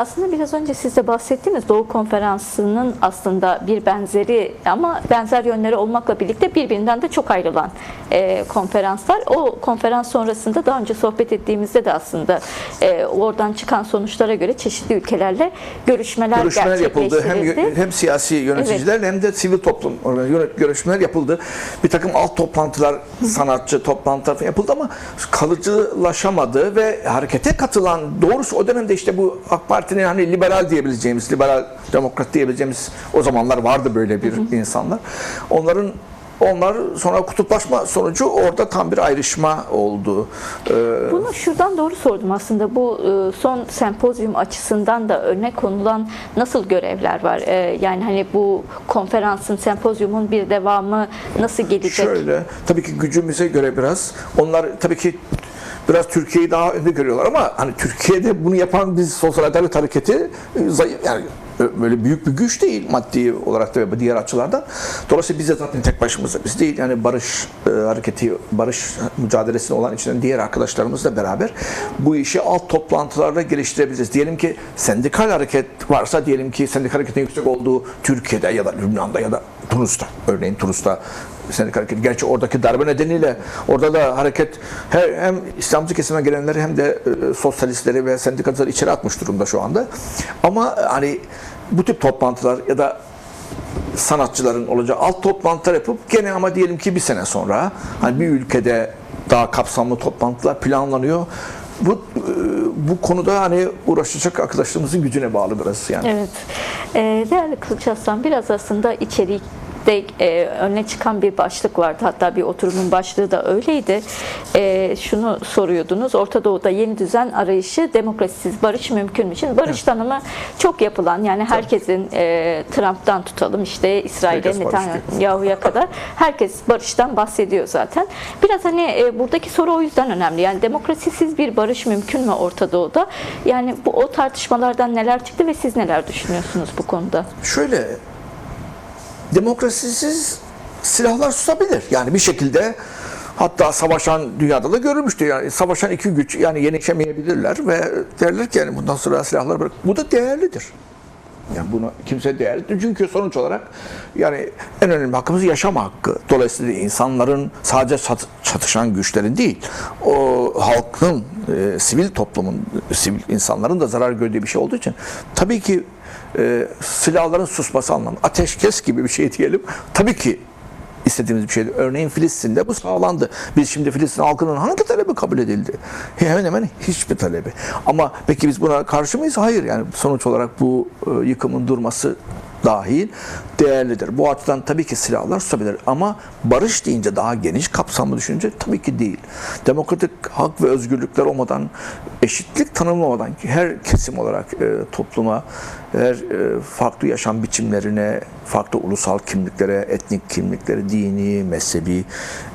Aslında biraz önce siz de bahsettiniz, Doğu Konferansı'nın aslında bir benzeri ama benzer yönleri olmakla birlikte birbirinden de çok ayrılan konferanslar. O konferans sonrasında daha önce sohbet ettiğimizde de aslında oradan çıkan sonuçlara göre çeşitli ülkelerle görüşmeler yapıldı. Hem siyasi yöneticilerle evet, hem de sivil toplum görüşmeler yapıldı. Bir takım alt toplantılar, sanatçı toplantılar yapıldı ama kalıcılaşamadı ve harekete katılan, doğrusu o dönemde işte bu AK Parti'nin hani liberal diyebileceğimiz, liberal demokrat diyebileceğimiz o zamanlar vardı böyle bir insanlar. Onlar sonra kutuplaşma sonucu orada tam bir ayrışma oldu. Bunu şuradan doğru sordum aslında. Bu son sempozyum açısından da örnek konulan nasıl görevler var? Yani hani bu konferansın, sempozyumun bir devamı nasıl gelecek? Şöyle, tabii ki gücümüze göre biraz. Onlar tabii ki biraz Türkiye'yi daha önde görüyorlar ama hani Türkiye'de bunu yapan biz Sosyal Adalet Hareketi zayıf, yani böyle büyük bir güç değil maddi olarak da ve diğer açılardan. Dolayısıyla biz de zaten tek başımıza biz değil, yani barış hareketi, barış mücadelesinde olan içinden diğer arkadaşlarımızla beraber bu işi alt toplantılarla geliştirebiliriz. Diyelim ki sendikal hareket varsa, diyelim ki sendikal hareketin yüksek olduğu Türkiye'de ya da Lübnan'da ya da Tunus'ta, örneğin Tunus'ta sendikal hareket. Gerçi oradaki darbe nedeniyle orada da hareket hem İslamcı kesime gelenleri hem de sosyalistleri ve sendikacıları içeri atmış durumda şu anda. Ama hani bu tip toplantılar ya da sanatçıların olacağı alt toplantılar yapıp gene ama diyelim ki bir sene sonra hani bir ülkede daha kapsamlı toplantılar planlanıyor. Bu konuda hani uğraşacak arkadaşlarımızın gücüne bağlı biraz yani. Evet. Değerli Kılıç Arslan, biraz aslında içerik öne çıkan bir başlık vardı. Hatta bir oturumun başlığı da öyleydi. Şunu soruyordunuz. Orta Doğu'da yeni düzen arayışı, demokrasisiz barış mümkün mü? Şimdi barış tanımı çok yapılan, yani herkesin Trump'tan tutalım işte İsrail'e, Netanyahu'ya kadar herkes barıştan bahsediyor zaten. Biraz hani buradaki soru o yüzden önemli. Yani demokrasisiz bir barış mümkün mü Orta Doğu'da? Yani o tartışmalardan neler çıktı ve siz neler düşünüyorsunuz bu konuda? Şöyle, demokrasisiz silahlar susabilir. Yani bir şekilde, hatta savaşan dünyada da görülmüştü. Yani savaşan iki güç yani yenişemeyebilirler ve derler ki yani bundan sonra silahlar bırak. Bu da değerlidir. Yani buna kimse değerlidir. Çünkü sonuç olarak yani en önemli hakkımız yaşam hakkı. Dolayısıyla insanların sadece çatışan güçlerin değil, o halkın, sivil toplumun, sivil insanların da zarar gördüğü bir şey olduğu için tabii ki silahların susması anlamında, ateşkes gibi bir şey diyelim. Tabii ki istediğimiz bir şeydi. Örneğin Filistin'de bu sağlandı. Biz şimdi Filistin halkının hangi talebi kabul edildi? Hemen hemen hiçbir talebi. Ama peki biz buna karşı mıyız? Hayır. Yani sonuç olarak bu yıkımın durması dahil değerlidir. Bu açıdan tabii ki silahlar susabilir ama barış deyince, daha geniş kapsamlı düşününce tabii ki değil. Demokratik hak ve özgürlükler olmadan, eşitlik tanımlamadan her kesim olarak topluma, her farklı yaşam biçimlerine, farklı ulusal kimliklere, etnik kimliklere, dini, mezhebi,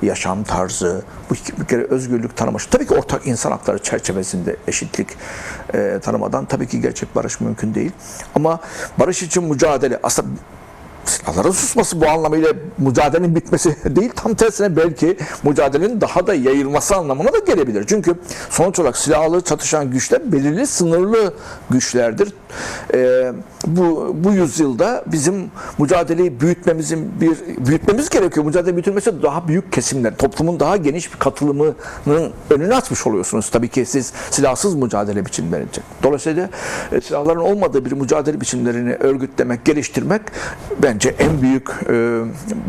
yaşam tarzı, bu kimliklere özgürlük tanıması, tabii ki ortak insan hakları çerçevesinde eşitlik tanımadan tabii ki gerçek barış mümkün değil. Ama barış için mücadele, aslında silahların susması bu anlamıyla mücadelenin bitmesi değil, tam tersine belki mücadelenin daha da yayılması anlamına da gelebilir. Çünkü sonuç olarak silahlı çatışan güçler belirli sınırlı güçlerdir. Bu yüzyılda bizim mücadeleyi büyütmemiz gerekiyor. Mücadele büyütülmesi daha büyük kesimler, toplumun daha geniş bir katılımının önünü açmış oluyorsunuz. Tabii ki siz silahsız mücadele biçimlerince. Dolayısıyla silahların olmadığı bir mücadele biçimlerini örgütlemek, geliştirmek bence en büyük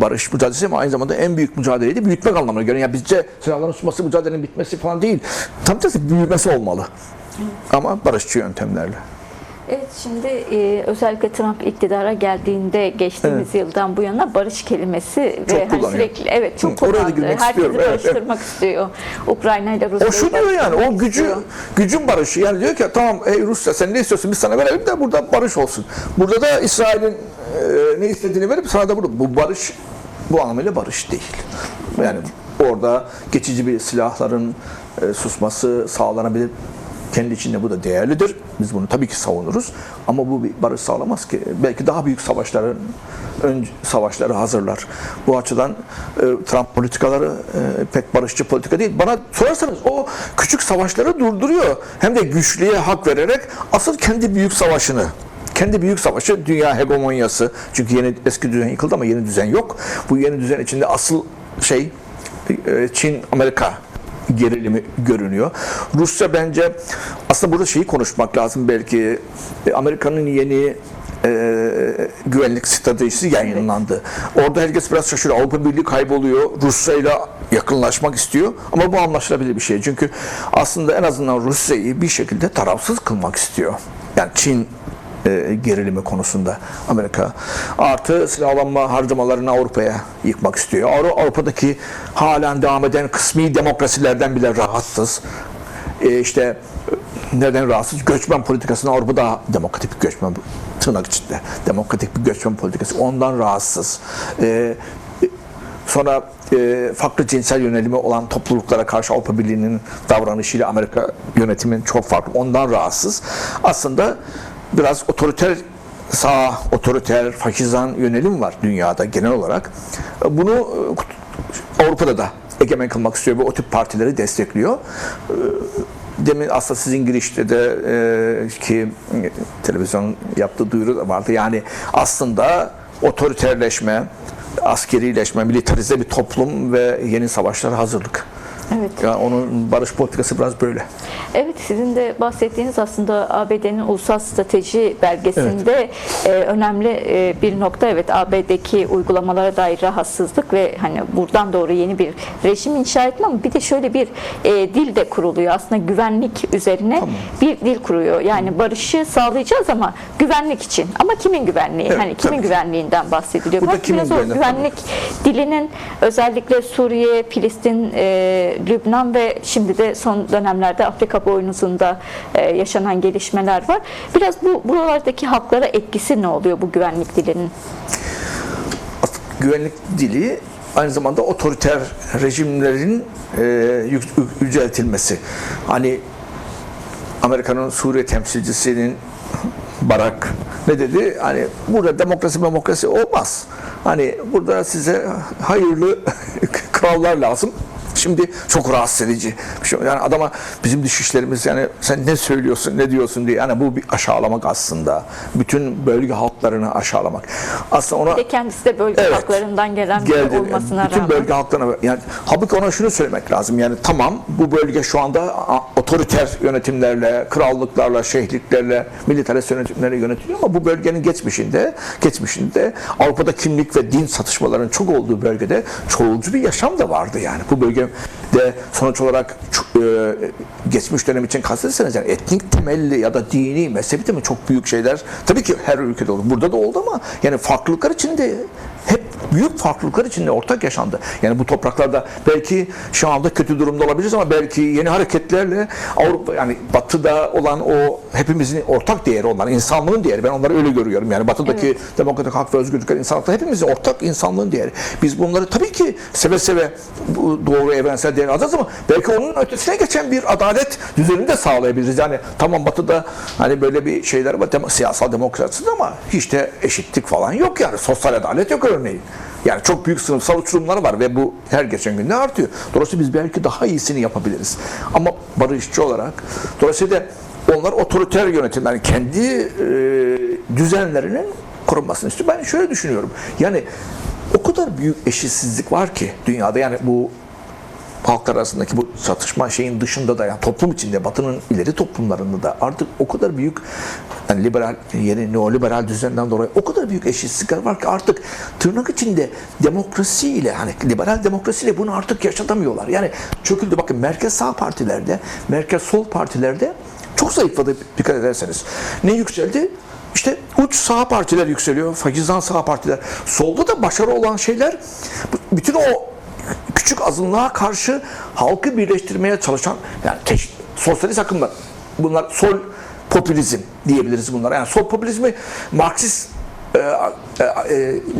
barış mücadelesi ama aynı zamanda en büyük mücadeleyi de büyütmek anlamına geliyor. Yani bizce silahların susması, mücadelenin bitmesi falan değil. Tam tersi büyümesi olmalı. Ama barışçı yöntemlerle. Evet, şimdi özellikle Trump iktidara geldiğinde geçtiğimiz yıldan bu yana barış kelimesi çok ve hani sürekli çok kullandı. Herkesi barıştırmak istiyor. Ukrayna ile Rusya'yı. O şu diyor yani, o gücün barışı. Yani diyor ki tamam ey Rusya sen ne istiyorsun biz sana verelim de burada barış olsun. Burada da İsrail'in ne istediğini verip sana da burada. Bu barış bu anlamıyla barış değil. Yani orada geçici bir silahların susması sağlanabilir. Kendi içinde bu da değerlidir. Biz bunu tabii ki savunuruz. Ama bu bir barış sağlamaz ki. Belki daha büyük savaşları hazırlar. Bu açıdan Trump politikaları pek barışçı politika değil. Bana sorarsanız o küçük savaşları durduruyor. Hem de güçlüye hak vererek asıl kendi büyük savaşını, kendi büyük savaşı dünya hegemonyası. Çünkü eski düzen yıkıldı ama yeni düzen yok. Bu yeni düzen içinde asıl şey Çin, Amerika gerilimi görünüyor. Rusya bence aslında burada şeyi konuşmak lazım belki. Amerika'nın yeni güvenlik stratejisi yayınlandı. Orada herkes biraz şaşırıyor. Avrupa Birliği kayboluyor. Rusya ile yakınlaşmak istiyor. Ama bu anlaşılabilir bir şey. Çünkü aslında en azından Rusya'yı bir şekilde tarafsız kılmak istiyor. Yani Çin gerilimi konusunda Amerika. Artı silahlanma harcamalarını Avrupa'ya yıkmak istiyor. Avrupa'daki halen devam eden kısmi demokrasilerden bile rahatsız. İşte neden rahatsız? Göçmen politikasını Avrupa daha demokratik bir göçmen, tırnak içinde demokratik bir göçmen politikası. Ondan rahatsız. Sonra farklı cinsel yönelimi olan topluluklara karşı Avrupa Birliği'nin davranışıyla Amerika yönetiminin çok farklı. Ondan rahatsız. Aslında biraz otoriter, faşizan yönelim var dünyada genel olarak. Bunu Avrupa'da da egemen kılmak istiyor ve o tip partileri destekliyor. Demin aslında sizin girişte de ki televizyon yaptığı duyuru da vardı. Yani aslında otoriterleşme, askerileşme, militarize bir toplum ve yeni savaşlara hazırlık. Evet. Yani onun barış politikası biraz böyle. Evet, sizin de bahsettiğiniz aslında ABD'nin ulusal strateji belgesinde önemli bir nokta. Evet, ABD'deki uygulamalara dair rahatsızlık ve hani buradan doğru yeni bir rejim inşa etme, ama bir de şöyle bir dil de kuruluyor. Aslında güvenlik üzerine bir dil kuruyor. Yani barışı sağlayacağız ama güvenlik için. Ama kimin güvenliği? Evet, hani kimin güvenliğinden bahsediliyor? Burada Belki biraz o güvenlik dilinin özellikle Suriye, Filistin, Lübnan ve şimdi de son dönemlerde Afrika boynuzunda yaşanan gelişmeler var. Biraz buralardaki halklara etkisi ne oluyor bu güvenlik dilinin? Güvenlik dili aynı zamanda otoriter rejimlerin yüceltilmesi. Hani Amerika'nın Suriye temsilcisinin Barak ne dedi? Hani burada demokrasi olmaz. Hani burada size hayırlı krallar lazım. Şimdi çok rahatsız edici bir şey. Yani adama bizim dışişlerimiz yani sen ne söylüyorsun, ne diyorsun diye. Yani bu bir aşağılamak aslında. Bütün bölge halklarını aşağılamak. Aslında ona Bir de kendisi de bölge halklarından gelen biri olmasına bütün rağmen. bölge halklarına yani halbuki ona şunu söylemek lazım. Yani tamam bu bölge şu anda otoriter yönetimlerle, krallıklarla, şehirliklerle, militarist yönetimlerle yönetiliyor ama bu bölgenin geçmişinde Avrupa'da kimlik ve din satışmalarının çok olduğu bölgede çoğulcu bir yaşam da vardı yani. Bu bölge de sonuç olarak geçmiş dönem için kastederseniz yani etnik temelli ya da dini, mezhebi temelli çok büyük şeyler tabii ki her ülkede oldu. Burada da oldu ama yani farklılıklar içinde hep büyük farklılıklar içinde ortak yaşandı. Yani bu topraklarda belki şu anda kötü durumda olabiliriz ama belki yeni hareketlerle Avrupa yani Batı'da olan o hepimizin ortak değeri olan insanlığın değeri. Ben onları öyle görüyorum. Yani Batı'daki demokratik hak ve özgürlükler, insanlıkta hepimizin ortak insanlığın değeri. Biz bunları tabii ki seve seve doğru evrensel değer alacağız ama belki onun ötesine geçen bir adalet düzenini de sağlayabiliriz. Yani tamam Batı'da hani böyle bir şeyler var, siyasal demokrasi ama hiç de eşitlik falan yok yani. Sosyal adalet yok örneğin. Yani çok büyük sınıfsal uçurumlar var ve bu her geçen gün de artıyor. Dolayısıyla biz belki daha iyisini yapabiliriz. Ama barışçı olarak dolayısıyla onlar otoriter yönetimler yani kendi düzenlerinin korunmasını istiyor. Ben şöyle düşünüyorum. Yani o kadar büyük eşitsizlik var ki dünyada yani bu halklar arasındaki bu çatışma şeyin dışında da yani toplum içinde Batı'nın ileri toplumlarında da artık o kadar büyük yani yeni neoliberal düzenden dolayı o kadar büyük eşitsizlikler var ki artık tırnak içinde demokrasiyle hani liberal demokrasiyle bunu artık yaşatamıyorlar. Yani çöküldü bakın merkez sağ partilerde, merkez sol partilerde çok zayıfladı dikkat ederseniz. Ne yükseldi? İşte uç sağ partiler yükseliyor, faşizan sağ partiler. Solda da başarı olan şeyler bütün o küçük azınlığa karşı halkı birleştirmeye çalışan yani sosyalist akımlar. Bunlar sol popülizm diyebiliriz bunlara. Yani sol popülizmi Marksist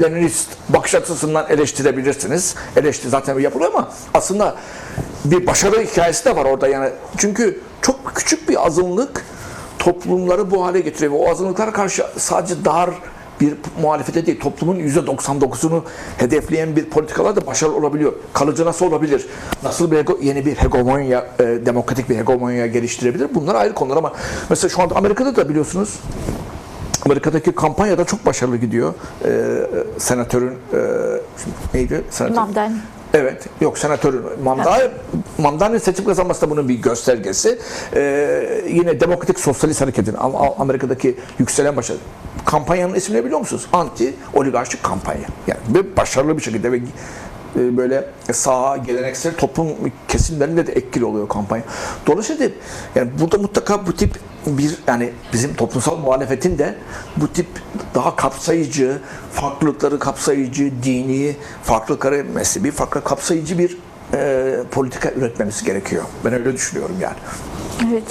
Leninist bakış açısından eleştirebilirsiniz. Eleştiri zaten yapılıyor ama aslında bir başarı hikayesi de var orada yani. Çünkü çok küçük bir azınlık toplumları bu hale getiriyor. Ve o azınlıklara karşı sadece dar bir muhalefete değil, toplumun %99'unu hedefleyen bir politikalar da başarılı olabiliyor. Kalıcı nasıl olabilir? Nasıl yeni bir hegemonya, demokratik bir hegemonya geliştirebilir? Bunlar ayrı konular ama mesela şu anda Amerika'da da biliyorsunuz, Amerika'daki kampanya da çok başarılı gidiyor. Senatörün neydi? Mamdani. Evet. Yok, senatörün Mamdani'nin seçim kazanması da bunun bir göstergesi. Yine Demokratik Sosyalist Hareket'in Amerika'daki yükselen başarı. Kampanyanın ismini biliyor musunuz? Anti oligarşik kampanya. Yani başarılı bir şekilde ve böyle sağ geleneksel toplum kesimlerinde de etkili oluyor kampanya. Dolayısıyla yani burada mutlaka bu tip bir, yani bizim toplumsal muhalefetin de bu tip daha kapsayıcı, farklılıkları kapsayıcı, dini farklılıkları, mezhebi farklı kapsayıcı bir politika üretmemiz gerekiyor. Ben öyle düşünüyorum yani. Evet.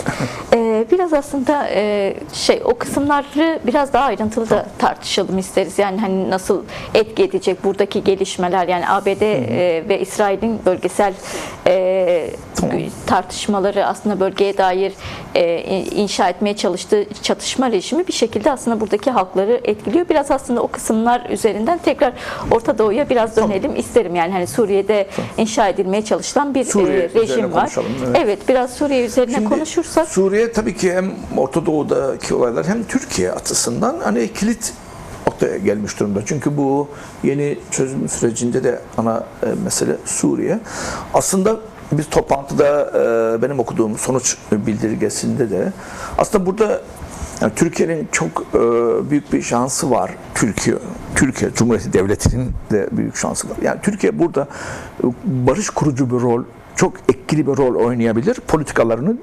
Biraz aslında o kısımları biraz daha ayrıntılı da tartışalım isteriz. Yani hani nasıl etki edecek buradaki gelişmeler, yani ABD ve İsrail'in bölgesel tartışmaları, aslında bölgeye dair inşa etmeye çalıştığı çatışma rejimi bir şekilde aslında buradaki halkları etkiliyor. Biraz aslında o kısımlar üzerinden tekrar Orta Doğu'ya biraz dönelim isterim. Yani hani Suriye'de inşa edilmeye çalışılan bir rejim var. Evet, biraz Suriye üzerine konuşursak. Suriye tabii ki hem Orta Doğu'daki olaylar hem Türkiye açısından hani kilit noktaya gelmiş durumda. Çünkü bu yeni çözüm sürecinde de ana mesele Suriye. Aslında bir toplantıda benim okuduğum sonuç bildirgesinde de aslında burada yani Türkiye'nin çok büyük bir şansı var. Türkiye Cumhuriyeti Devleti'nin de büyük şansı var. Yani Türkiye burada barış kurucu bir rol, çok etkili bir rol oynayabilir. Politikalarını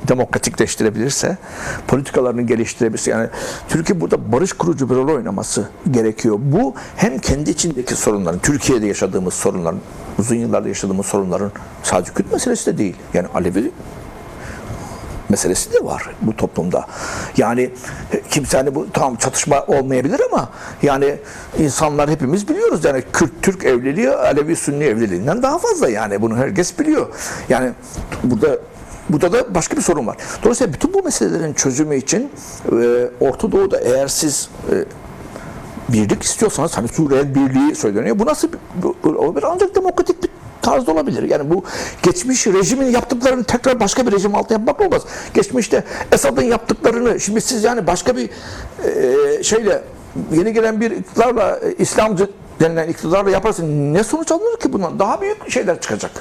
demokratikleştirebilirse, politikalarını geliştirebilirse, yani Türkiye burada barış kurucu bir rol oynaması gerekiyor. Bu hem kendi içindeki sorunların, Türkiye'de yaşadığımız sorunların, uzun yıllarda yaşadığımız sorunların sadece Kürt meselesi de değil. Yani Alevi meselesi de var bu toplumda. Yani kimse hani bu tam çatışma olmayabilir ama yani insanlar hepimiz biliyoruz, yani Kürt-Türk evliliği Alevi-Sünni evliliğinden daha fazla, yani bunu herkes biliyor. Yani burada da başka bir sorun var. Dolayısıyla bütün bu meselelerin çözümü için Orta Doğu'da eğer siz birlik istiyorsanız, hani Suriye birliği söyleniyor. Bu nasıl olabilir? Ancak demokratik bir tarzda olabilir. Yani bu geçmiş rejimin yaptıklarını tekrar başka bir rejim altında yapmak olmaz. Geçmişte Esad'ın yaptıklarını şimdi siz yani başka bir şeyle, yeni gelen bir iktidarla, İslamcı denilen iktidarla yaparsın, ne sonuç alınır ki bundan? Daha büyük şeyler çıkacak.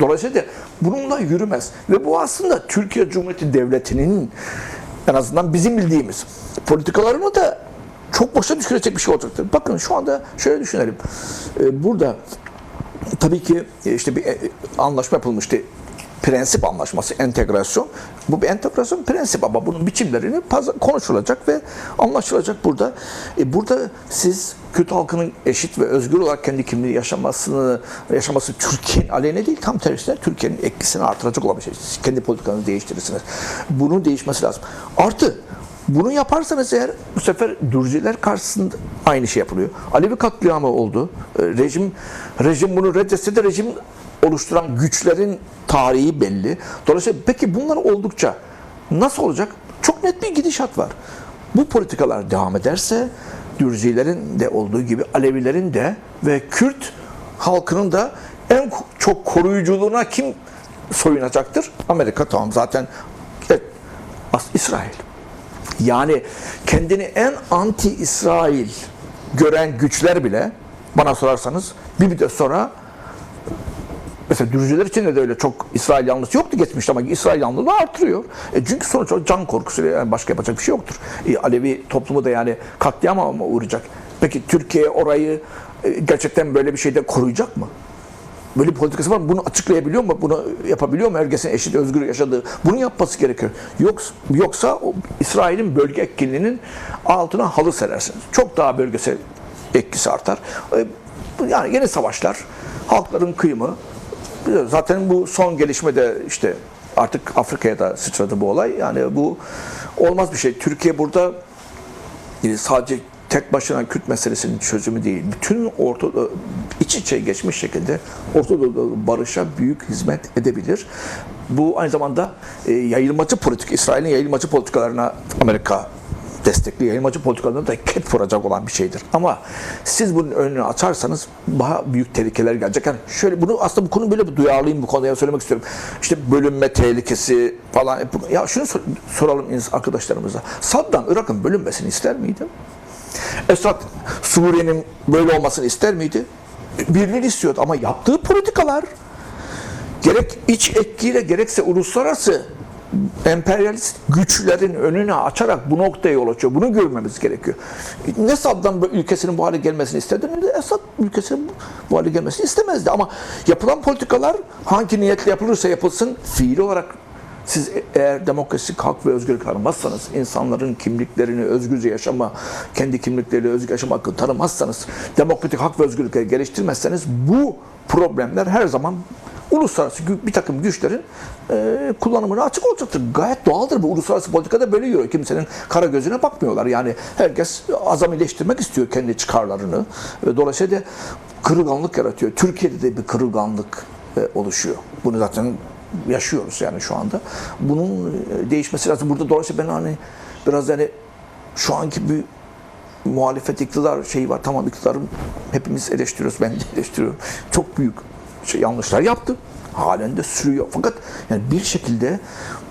Dolayısıyla bununla yürümez. Ve bu aslında Türkiye Cumhuriyeti Devleti'nin, en azından bizim bildiğimiz politikalarını da çok boşa düşürecek bir şey olacaktır. Bakın şu anda şöyle düşünelim. Burada tabii ki işte bir anlaşma yapılmıştı. Prensip anlaşması, entegrasyon. Bu bir entegrasyon prensip ama bunun biçimlerini konuşulacak ve anlaşılacak burada. Burada siz Kürt halkının eşit ve özgür olarak kendi kimliği yaşaması Türkiye'nin aleyhine değil, tam tersine Türkiye'nin etkisini artıracak olan bir şey. Siz kendi politikanızı değiştirirsiniz. Bunun değişmesi lazım. Artı bunu yaparsanız eğer, bu sefer Dürziler karşısında aynı şey yapılıyor. Alevi katliamı oldu. Rejim bunu reddetse de rejim oluşturan güçlerin tarihi belli. Dolayısıyla peki bunlar oldukça nasıl olacak? Çok net bir gidişat var. Bu politikalar devam ederse Dürzilerin de olduğu gibi Alevilerin de ve Kürt halkının da en çok koruyuculuğuna kim soyunacaktır? Amerika, tamam zaten, İsrail. Yani kendini en anti-İsrail gören güçler bile, bana sorarsanız bir müddet sonra, mesela Dürziler için de öyle çok İsrail yanlısı yoktu geçmişte ama İsrail yanlılığı artırıyor. Çünkü sonuç olarak can korkusuyla, yani başka yapacak bir şey yoktur. Alevi toplumu da yani katliama mı uğrayacak? Peki Türkiye orayı gerçekten böyle bir şeyde koruyacak mı? Böyle bir politikası var mı? Bunu açıklayabiliyor mu? Bunu yapabiliyor mu? Herkesin eşit, özgür yaşadığı. Bunu yapması gerekiyor. Yoksa İsrail'in bölge etkinliğinin altına halı serersiniz. Çok daha bölgesel etkisi artar. Yani yeni savaşlar, halkların kıyımı, zaten bu son gelişmede işte artık Afrika'ya da sıçradı bu olay. Yani bu olmaz bir şey. Türkiye burada sadece tek başına Kürt meselesinin çözümü değil, bütün iç içe geçmiş şekilde Orta Doğu'da barışa büyük hizmet edebilir. Bu aynı zamanda yayılmacı politik, İsrail'in yayılmacı politikalarına Amerika destekli yayılmacı politikalarına da ket vuracak olan bir şeydir. Ama siz bunun önünü açarsanız daha büyük tehlikeler gelecek. Yani şöyle bunu aslında bu konu böyle bir duyarlıyım bu konuya söylemek istiyorum. İşte bölünme tehlikesi falan. Ya şunu soralım arkadaşlarımıza. Saddam Irak'ın bölünmesini ister miydi? Esad Suriye'nin böyle olmasını ister miydi? Birliğini istiyordu ama yaptığı politikalar gerek iç etkiyle gerekse uluslararası emperyalist güçlerin önünü açarak bu noktaya yol açıyor. Bunu görmemiz gerekiyor. Ne Saddam ülkesinin bu hale gelmesini istedi ne de Esad ülkesinin bu hale gelmesini istemezdi. Ama yapılan politikalar hangi niyetle yapılırsa yapılsın fiili olarak siz eğer demokrasi, hak ve özgürlük tanımazsanız, insanların kimliklerini özgürce yaşama, kendi kimlikleriyle özgür yaşama hakkını tanımazsanız, demokratik hak ve özgürlükleri geliştirmezseniz bu problemler her zaman uluslararası bir takım güçlerin kullanımına açık olacaktır. Gayet doğaldır bu. Uluslararası politikada böyle yürüyor. Kimsenin kara gözüne bakmıyorlar. Yani herkes azamileştirmek istiyor kendi çıkarlarını. Dolayısıyla kırılganlık yaratıyor. Türkiye'de de bir kırılganlık oluşuyor. Bunu zaten yaşıyoruz yani şu anda. Bunun değişmesi lazım. Burada dolayısıyla ben hani biraz yani şu anki bir muhalefet iktidar şeyi var. Tamam iktidarım hepimiz eleştiriyoruz. Ben de eleştiriyorum. Çok büyük yanlışlar yaptı. Halen de sürüyor. Fakat yani bir şekilde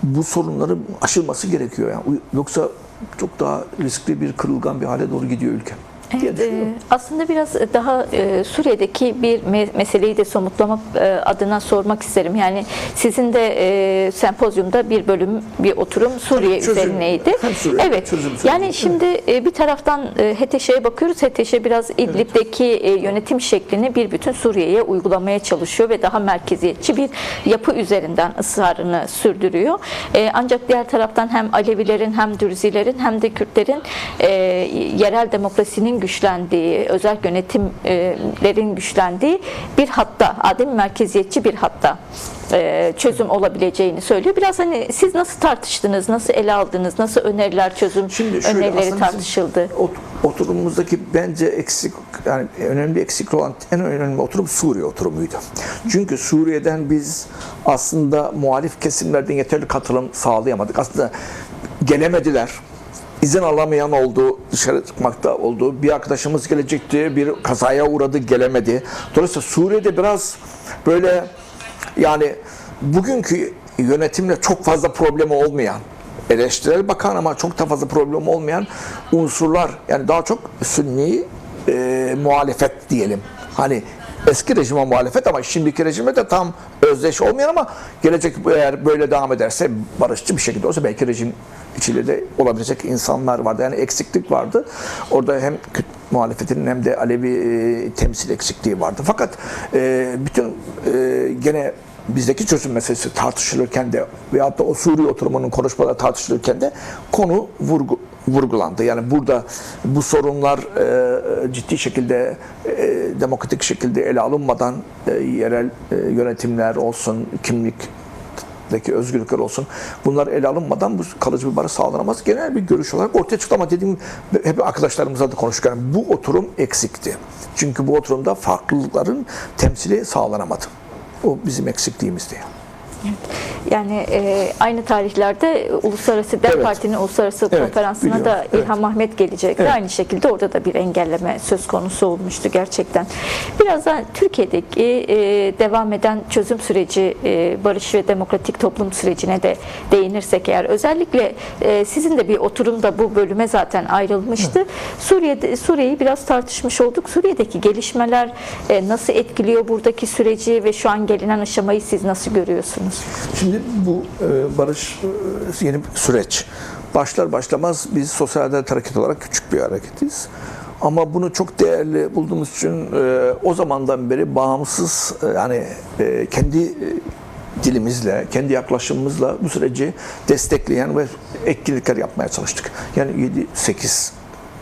bu sorunların aşılması gerekiyor. Yani yoksa çok daha riskli bir kırılgan bir hale doğru gidiyor ülke. Evet, aslında biraz daha Suriye'deki bir meseleyi de somutlamak adına sormak isterim. Yani sizin de sempozyumda bir bölüm, bir oturum Suriye üzerineydi. Evet. Yani şimdi bir taraftan HTŞ'ye bakıyoruz. HTŞ biraz İdlib'deki yönetim şeklini bir bütün Suriye'ye uygulamaya çalışıyor ve daha merkeziyetçi bir yapı üzerinden ısrarını sürdürüyor. Ancak diğer taraftan hem Alevilerin hem Dürzilerin hem de Kürtlerin yerel demokrasinin güçlendiği, özel yönetimlerin güçlendiği bir hatta, adem merkeziyetçi bir hatta çözüm olabileceğini söylüyor. Biraz hani siz nasıl tartıştınız, nasıl ele aldınız, nasıl öneriler, çözüm önerileri tartışıldı? Oturumumuzdaki bence eksik, yani önemli eksik olan en önemli oturum Suriye oturumuydu. Çünkü Suriye'den biz aslında muhalif kesimlerden yeterli katılım sağlayamadık. Aslında gelemediler. İzin alamayan oldu, dışarı çıkmakta oldu. Bir arkadaşımız gelecekti, bir kazaya uğradı, gelemedi. Dolayısıyla Suriye'de biraz böyle yani bugünkü yönetimle çok fazla problemi olmayan, eleştirel bakan ama çok da fazla problemi olmayan unsurlar, yani daha çok Sünni muhalefet diyelim. Hani eski rejime muhalefet ama şimdiki rejime de tam özdeş olmayan ama gelecek eğer böyle devam ederse barışçı bir şekilde olsa belki rejim içinde de olabilecek insanlar vardı. Yani eksiklik vardı. Orada hem Kürt muhalefetinin hem de Alevi temsil eksikliği vardı. Fakat bütün gene bizdeki çözüm meselesi tartışılırken de veyahut da o Suriye oturumunun konuşmaları tartışılırken de konu vurgulandı. Yani burada bu sorunlar ciddi şekilde demokratik şekilde ele alınmadan yerel yönetimler olsun, kimlikteki özgürlükler olsun, bunlar ele alınmadan bu kalıcı bir barış sağlanamaz. Genel bir görüş olarak ortaya çıktı ama dediğim hep arkadaşlarımızla da konuşurken bu oturum eksikti. Çünkü bu oturumda farklılıkların temsili sağlanamadı. O bizim eksikliğimizdi. Yani aynı tarihlerde Uluslararası DEM Parti'nin Uluslararası Konferansı'na da İlham Ahmet gelecekti. Evet. Aynı şekilde orada da bir engelleme söz konusu olmuştu gerçekten. Birazdan Türkiye'deki devam eden çözüm süreci, barış ve demokratik toplum sürecine de değinirsek eğer, özellikle sizin de bir oturumda bu bölüme zaten ayrılmıştı. Evet. Suriye'yi biraz tartışmış olduk. Suriye'deki gelişmeler nasıl etkiliyor buradaki süreci ve şu an gelinen aşamayı siz nasıl görüyorsunuz? Şimdi bu barış yeni bir süreç. Başlar başlamaz biz Sosyal Adalet Hareketi olarak küçük bir hareketiz. Ama bunu çok değerli bulduğumuz için o zamandan beri bağımsız yani kendi dilimizle, kendi yaklaşımımızla bu süreci destekleyen ve etkinlikler yapmaya çalıştık. Yani 7-8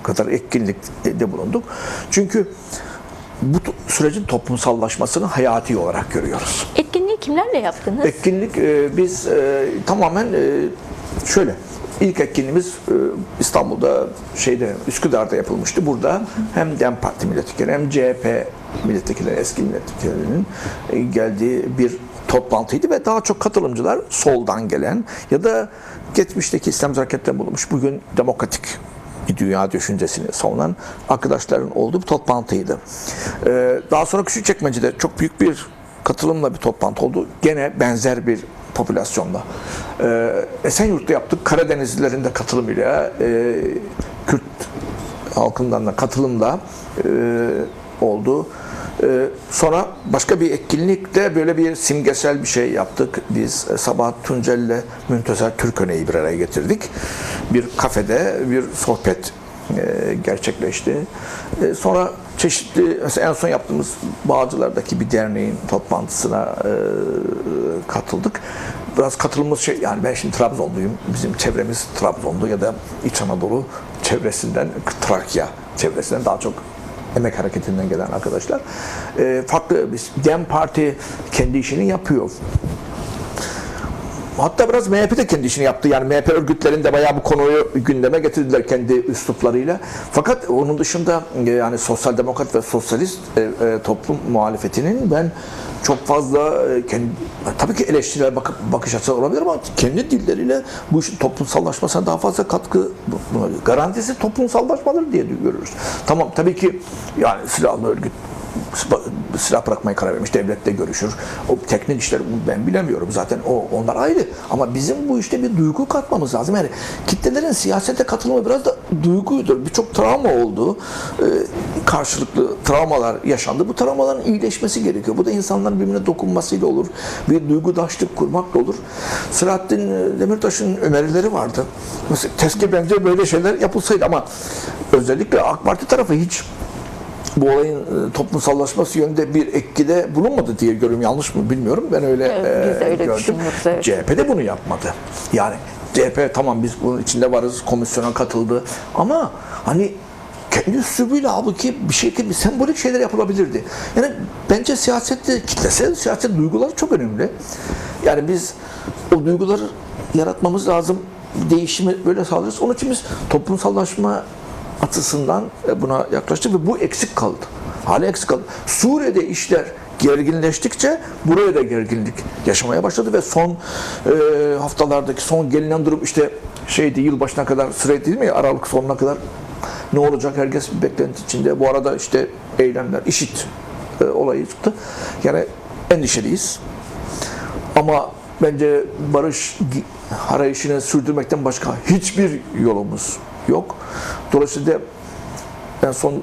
kadar etkinlikte bulunduk. Çünkü bu sürecin toplumsallaşmasını hayati olarak görüyoruz. Etkinliği kimlerle yaptınız? Etkinlik biz tamamen şöyle, ilk etkinliğimiz İstanbul'da Üsküdar'da yapılmıştı. Burada hem DEM Parti milletvekilleri hem CHP milletvekilleri, eski milletvekillerinin geldiği bir toplantıydı ve daha çok katılımcılar soldan gelen ya da geçmişteki İslam hareketten bulunmuş, bugün demokratik bir dünya düşüncesini savunan arkadaşların olduğu bir toplantıydı. Daha sonra Küçükçekmece'de çok büyük bir katılımla bir toplantı oldu. Gene benzer bir popülasyonla. Esenyurt'ta yaptık. Karadenizlilerin de katılımıyla Kürt halkından da katılımla oldu. Sonra başka bir etkinlikte böyle bir simgesel bir şey yaptık. Biz Sabahat Tuncel ile Müntezer Türköne'yi bir araya getirdik. Bir kafede bir sohbet gerçekleşti. Sonra çeşitli, mesela en son yaptığımız Bağcılar'daki bir derneğin toplantısına katıldık. Biraz katılımımız şey, yani ben şimdi Trabzonluyum. Bizim çevremiz Trabzonlu ya da İç Anadolu çevresinden, Trakya çevresinden daha çok emek hareketinden gelen arkadaşlar. Farklı, DEM Parti kendi işini yapıyor. Hatta biraz MHP de kendi işini yaptı. Yani MHP örgütlerinde bayağı bu konuyu gündeme getirdiler kendi üsluplarıyla. Fakat onun dışında yani sosyal demokrat ve sosyalist toplum muhalefetinin ben çok fazla tabii ki eleştiriler bakış açısı olabilir ama kendi dilleriyle bu işin toplumsallaşmasına daha fazla katkı garantisi toplumsallaşmadır diye görürüz. Tamam, tabii ki yani silahlı örgüt silah bırakmaya karar vermiş, devletle görüşür. O teknik işler ben bilemiyorum zaten, onlar ayrı. Ama bizim bu işte bir duygu katmamız lazım. Yani kitlelerin siyasete katılımı biraz da duyguydur. Birçok travma oldu. Karşılıklı travmalar yaşandı. Bu travmaların iyileşmesi gerekiyor. Bu da insanların birbirine dokunmasıyla olur. Bir duygudaşlık kurmakla olur. Selahattin Demirtaş'ın önerileri vardı. Mesela keşke bence böyle şeyler yapılsaydı ama özellikle AK Parti tarafı hiç bu olayın toplumsallaşması yönünde bir etkide bulunmadı diye görüyorum. Yanlış mı bilmiyorum. Ben öyle, Evet, biz de öyle gördüm. düşünüyoruz, evet. CHP de bunu yapmadı. Yani CHP tamam biz bunun içinde varız, komisyona katıldı ama hani kendi üslubuyla halbuki bir şekilde bir sembolik şeyler yapılabilirdi. Yani bence siyasette, kitlesel siyaset duyguları çok önemli. Yani biz o duyguları yaratmamız lazım. Değişimi böyle sağlarız. Onun için biz toplumsallaşma açısından buna yaklaştık ve bu eksik kaldı. Hala eksik kaldı. Suriye'de işler gerginleştikçe buraya da gerginlik yaşamaya başladı ve son haftalardaki son gelinen durum işte şeydi, yılbaşına kadar süre değil mi? Aralık sonuna kadar ne olacak? Herkes bir beklenti içinde. Bu arada işte eylemler, IŞİD olayı çıktı. Yani endişeliyiz. Ama bence barış arayışını sürdürmekten başka hiçbir yolumuz yok. Dolayısıyla en son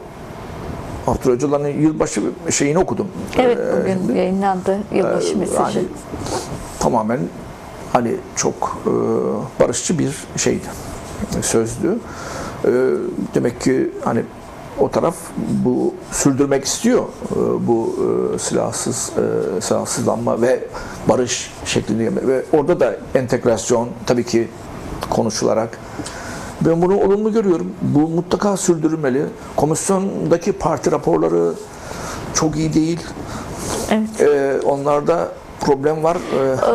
Abdullah Öcalan'ın yılbaşı şeyini okudum. Evet, bugün yayınlandı yılbaşı mesajı. Yani tamamen hani çok barışçı bir şeydi, sözdü. Demek ki hani o taraf bu sürdürmek istiyor bu silahsızlanma ve barış şeklinde ve orada da entegrasyon tabii ki konuşularak ben bunu olumlu görüyorum. Bu mutlaka sürdürülmeli. Komisyondaki parti raporları çok iyi değil. Evet. Onlarda problem var.